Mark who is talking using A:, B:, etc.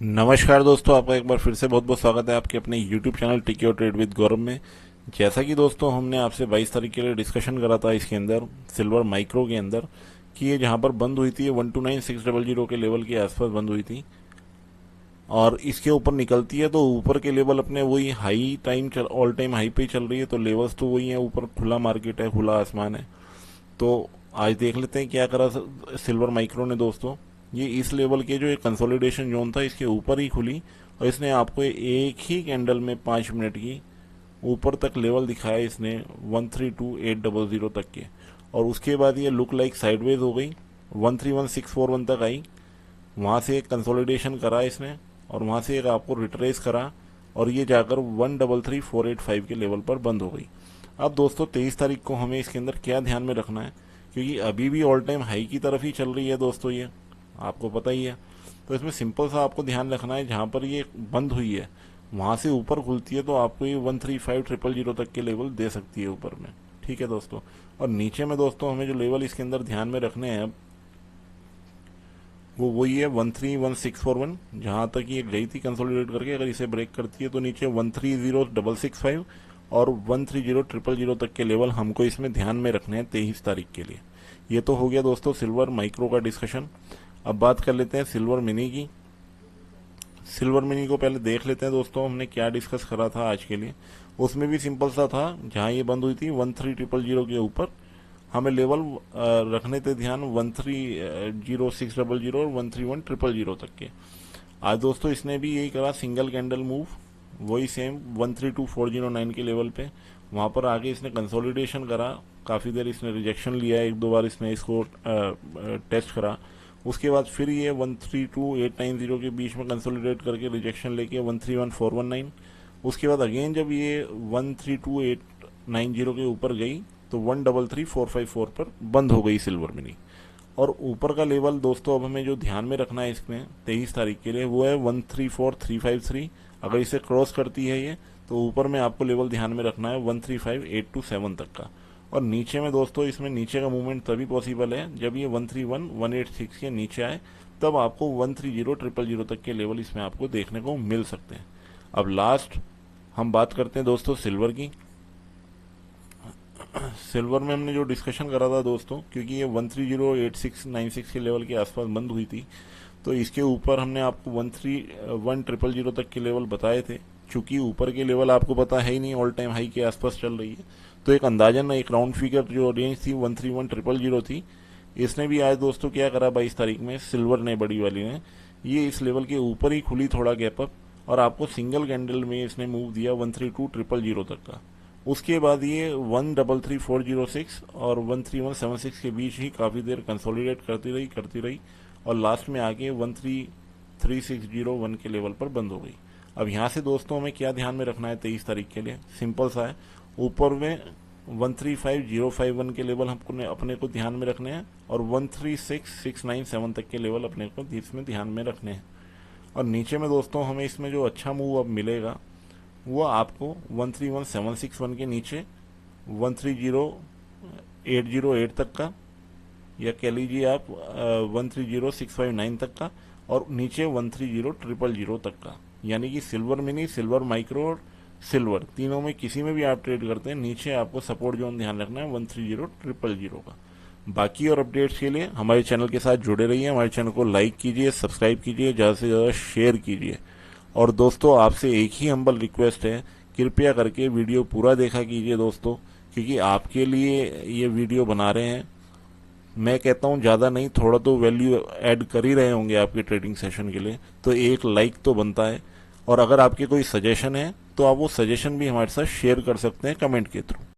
A: नमस्कार दोस्तों, आपका एक बार फिर से बहुत बहुत स्वागत है आपके अपने YouTube चैनल टिकी और ट्रेड विद गौरव में। जैसा कि दोस्तों हमने आपसे 22 तारीख के लिए डिस्कशन करा था इसके अंदर सिल्वर माइक्रो के अंदर कि ये जहां पर बंद हुई थी, ये 129600 के लेवल के आसपास बंद हुई थी और इसके ऊपर निकलती है तो ऊपर के लेवल अपने वही high time all time high पे चल रही है। तो लेवल्स तो वही है, ऊपर खुला मार्केट है, खुला आसमान है। तो आज देख लेते हैं क्या करा सिल्वर माइक्रो ने दोस्तों। ये इस लेवल के जो एक कंसोलिडेशन जोन था इसके ऊपर ही खुली और इसने आपको एक ही कैंडल में 5 मिनट की ऊपर तक लेवल दिखाया इसने 132800 तक के। और उसके बाद ये लुक लाइक साइडवेज हो गई, 131641 तक आई। वहां से एक कंसोलिडेशन करा इसने और वहां से एक आपको रिट्रेस करा और ये जाकर 133485 के लेवल पर बंद हो गई। अब दोस्तों 23 तारीख को हमें इसके अंदर क्या ध्यान में रखना है, क्योंकि अभी भी ऑल टाइम हाई की तरफ ही चल रही है दोस्तों, ये आपको पता ही है। तो इसमें सिंपल सा आपको ध्यान रखना है, जहां पर ये बंद हुई है वहां से ऊपर खुलती है तो आपको ये 135000 तक के लेवल दे सकती है ऊपर में। ठीक है दोस्तों। और नीचे में दोस्तों हमें जो लेवल इसके अंदर ध्यान में रखने हैं अब वो वही है 131641। जहां तक ये गई थी कंसोलिडेट करके, अगर इसे ब्रेक करती है तो नीचे 130665 और 130000 तक के लेवल हमको इसमें ध्यान में रखने हैं 23 तारीख के लिए। ये तो हो गया दोस्तों सिल्वर माइक्रो का डिस्कशन। अब बात कर लेते हैं सिल्वर मिनी की। सिल्वर मिनी को पहले देख लेते हैं दोस्तों, हमने क्या डिस्कस करा था आज के लिए। उसमें भी सिंपल सा था, जहां ये बंद हुई थी 13000 के ऊपर हमें लेवल रखने थे ध्यान 130600 और 131000 तक के। आज दोस्तों इसने भी यही करा, सिंगल कैंडल मूव, वही सेम 132409 के लेवल पे। वहां पर आगे इसने कंसोलिडेशन करा, काफी देर इसने रिजेक्शन लिया, एक दो बार इसने इसको टेस्ट करा। उसके बाद फिर ये 132890 के बीच में कंसोलिडेट करके रिजेक्शन लेके 131419। उसके बाद अगेन जब ये 132890 के ऊपर गई तो 133454 पर बंद हो गई सिल्वर मिनी। और ऊपर का लेवल दोस्तों अब हमें जो ध्यान में रखना है इसमें 23 तारीख के लिए वो है 134353। अगर इसे क्रॉस करती है ये तो ऊपर में आपको लेवल ध्यान में रखना है 135827 तक का। और नीचे में दोस्तों इसमें नीचे का मूवमेंट तभी पॉसिबल है जब ये 131186 के नीचे आए, तब आपको 130000 तक के लेवल इसमें आपको देखने को मिल सकते हैं। अब लास्ट हम बात करते हैं दोस्तों सिल्वर की। सिल्वर में हमने जो डिस्कशन करा था दोस्तों, क्योंकि ये 130896 के लेवल के आसपास बंद हुई थी तो इसके ऊपर हमने आपको 131000 तक के लेवल बताए थे। चूंकि ऊपर के लेवल आपको पता है ही नहीं, ऑल टाइम हाई के आसपास चल रही है, तो एक अंदाजन एक राउंड फिगर जो रेंज थी 131000 थी। इसने भी आज दोस्तों क्या करा 22 तारीख में सिल्वर ने, बड़ी वाली ने, ये इस लेवल के ऊपर ही खुली थोड़ा गैप अप और आपको सिंगल कैंडल में इसने मूव दिया 132000 तक का। उसके बाद ये 133406 और 13176 के बीच ही काफी देर कंसोलिडेट करती रही और लास्ट में आके 133601 के लेवल पर बंद हो गई। अब यहाँ से दोस्तों हमें क्या ध्यान में रखना है 23 तारीख के लिए, सिंपल सा है। ऊपर में 135051 के लेवल हमको अपने को ध्यान में रखने हैं और 136697 तक के लेवल अपने को इसमें ध्यान में रखने हैं। और नीचे में दोस्तों हमें इसमें जो अच्छा मूव अब मिलेगा वो आपको 131761 के नीचे 130808 तक का, या कह लीजिए आप 130659 तक का, और नीचे 130000 तक का। यानी कि सिल्वर मिनी, सिल्वर माइक्रो और सिल्वर तीनों में किसी में भी आप ट्रेड करते हैं, नीचे आपको सपोर्ट जोन ध्यान रखना है 130000 का। बाकी और अपडेट्स के लिए हमारे चैनल के साथ जुड़े रहिए। हमारे चैनल को लाइक कीजिए, सब्सक्राइब कीजिए, ज़्यादा से ज़्यादा शेयर कीजिए। और दोस्तों आपसे एक ही हम्बल रिक्वेस्ट है, कृपया करके वीडियो पूरा देखा कीजिए दोस्तों, क्योंकि आपके लिए ये वीडियो बना रहे हैं। मैं कहता हूँ ज़्यादा नहीं, थोड़ा तो वैल्यू ऐड कर ही रहे होंगे आपके ट्रेडिंग सेशन के लिए, तो एक लाइक तो बनता है। और अगर आपके कोई सजेशन है तो आप वो सजेशन भी हमारे साथ शेयर कर सकते हैं कमेंट के थ्रू।